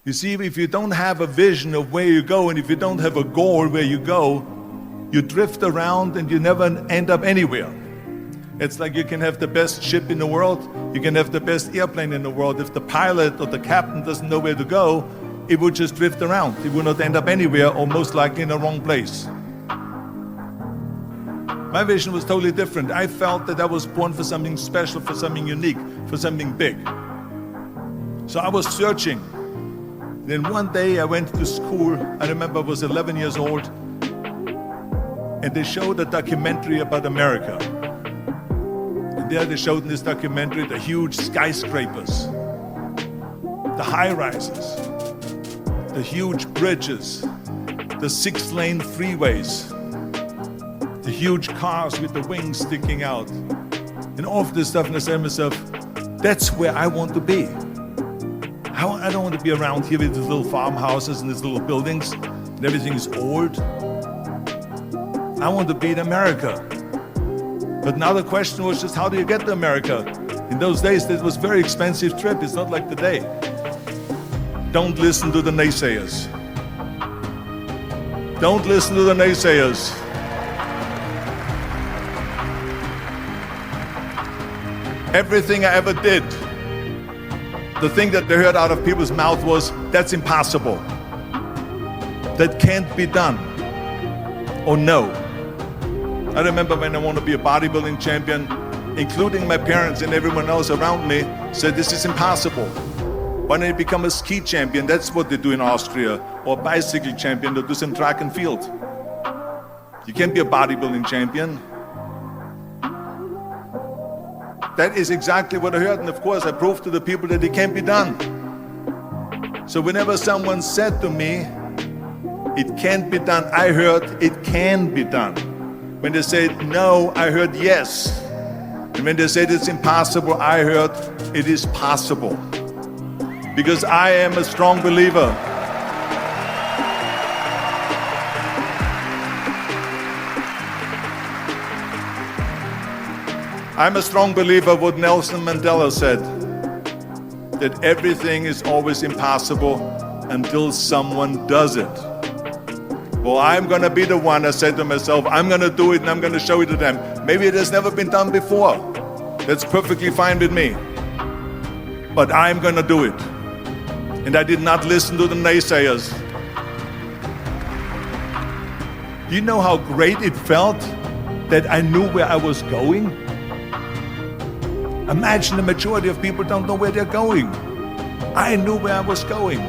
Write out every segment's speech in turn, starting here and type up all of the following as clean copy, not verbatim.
You see, if you don't have a vision of where you go, and if you don't have a goal where you go, you drift around and you never end up anywhere. It's like you can have the best ship in the world, you can have the best airplane in the world. If the pilot or the captain doesn't know where to go, it would just drift around. It would not end up anywhere, or most likely in the wrong place. My vision was totally different. I felt that I was born for something special, for something unique, for something big. So I was searching. Then one day I went to school. I remember I was 11 years old, and they showed a documentary about America. And there they showed in this documentary the huge skyscrapers, the high-rises, the huge bridges, the 6-lane freeways, the huge cars with the wings sticking out, and all of this stuff. And I said to myself, that's where I want to be. I don't want to be around here with these little farmhouses and these little buildings, and everything is old. I want to be in America. But now the question was just, how do you get to America? In those days, it was a very expensive trip. It's not like today. Don't listen to the naysayers. Don't listen to the naysayers. Everything I ever did, the thing that they heard out of people's mouth was, that's impossible. That can't be done. Or no. I remember when I wanted to be a bodybuilding champion, including my parents and everyone else around me, said this is impossible. Why don't you become a ski champion? That's what they do in Austria. Or a bicycle champion, they do some track and field. You can't be a bodybuilding champion. That is exactly what I heard, and of course I proved to the people that it can't be done. So whenever someone said to me, it can't be done, I heard it can be done. When they said no, I heard yes. And when they said it's impossible, I heard it is possible. Because I am a strong believer. I'm a strong believer of what Nelson Mandela said, that everything is always impossible until someone does it. Well, I'm going to be the one, I said to myself, I'm going to do it and I'm going to show it to them. Maybe it has never been done before. That's perfectly fine with me. But I'm going to do it. And I did not listen to the naysayers. Do you know how great it felt that I knew where I was going? Imagine the majority of people don't know where they're going. I knew where I was going.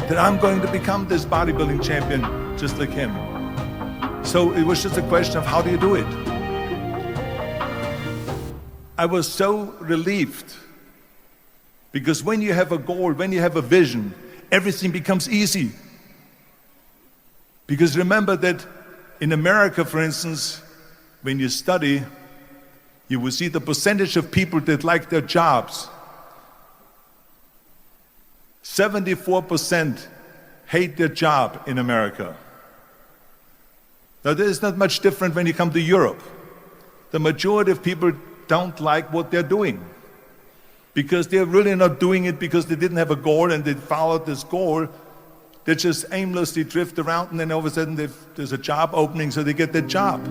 That I'm going to become this bodybuilding champion just like him. So it was just a question of how do you do it? I was so relieved. Because when you have a goal, when you have a vision, everything becomes easy. Because remember that in America, for instance, when you study, you will see the percentage of people that like their jobs. 74% hate their job in America. Now, there is not much different when you come to Europe. The majority of people don't like what they're doing because they're really not doing it because they didn't have a goal and they followed this goal. They just aimlessly drift around, and then all of a sudden there's a job opening, so they get that job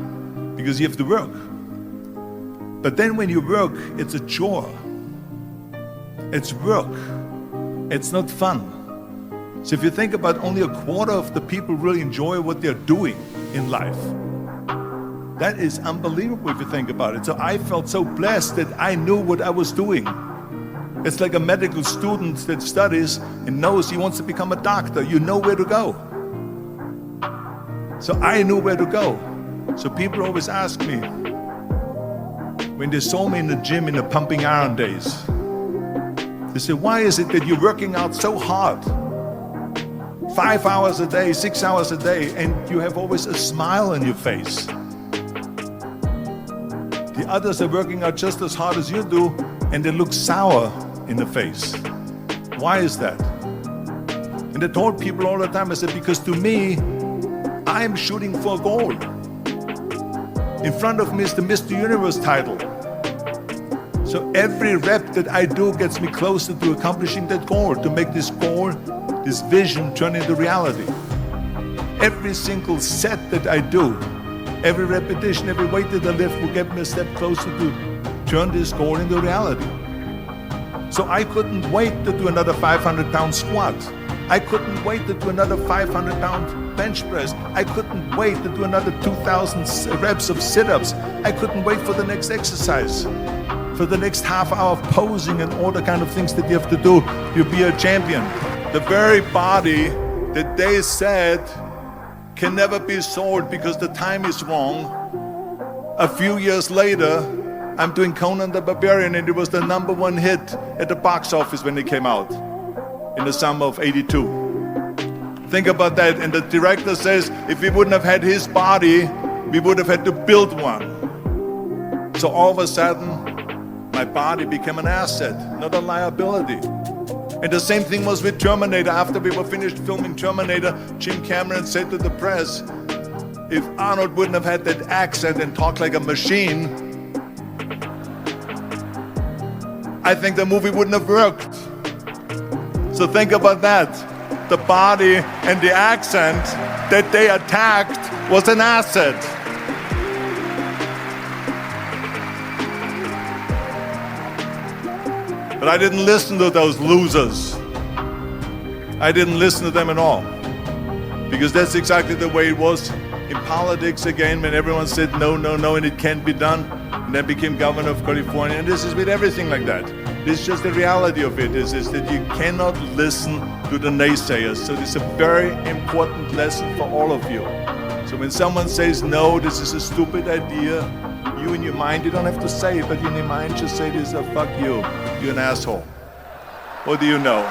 because you have to work. But then when you work, it's a chore. It's work. It's not fun. So if you think about, only a quarter of the people really enjoy what they're doing in life. That is unbelievable if you think about it. So I felt so blessed that I knew what I was doing. It's like a medical student that studies and knows he wants to become a doctor. You know where to go. So I knew where to go. So people always ask me, when they saw me in the gym in the pumping iron days, they said, why is it that you're working out so hard? 5 hours a day, 6 hours a day, and you have always a smile on your face. The others are working out just as hard as you do, and they look sour in the face. Why is that? And I told people all the time, I said, because to me, I'm shooting for a goal. In front of me is the Mr. Universe title. So every rep that I do gets me closer to accomplishing that goal, to make this goal this vision turn into reality. Every single set that I do, every repetition, every weight that I lift will get me a step closer to turn this goal into reality. So I couldn't wait to do another 500-pound squat. I couldn't wait to do another 500-pound bench press. I couldn't wait to do another 2,000 reps of sit-ups. I couldn't wait for the next exercise, for the next half hour of posing and all the kind of things that you have to do. You'll be a champion. The very body that they said can never be sold because the time is wrong. A few years later, I'm doing Conan the Barbarian, and it was the #1 hit at the box office when it came out in the summer of '82. Think about that. And the director says, if we wouldn't have had his body, we would have had to build one. So all of a sudden, my body became an asset, not a liability. And the same thing was with Terminator. After we were finished filming Terminator, Jim Cameron said to the press, if Arnold wouldn't have had that accent and talked like a machine, I think the movie wouldn't have worked. So think about that. The body and the accent that they attacked was an asset. But I didn't listen to those losers. I didn't listen to them at all. Because that's exactly the way it was in politics again, when everyone said no, no, no, and it can't be done. And I became governor of California, and this is with everything like that. This is just the reality of it, is that you cannot listen to the naysayers. So this is a very important lesson for all of you. So when someone says, no, this is a stupid idea, you in your mind, you don't have to say it, but in your mind just say this, fuck you, you're an asshole. What do you know?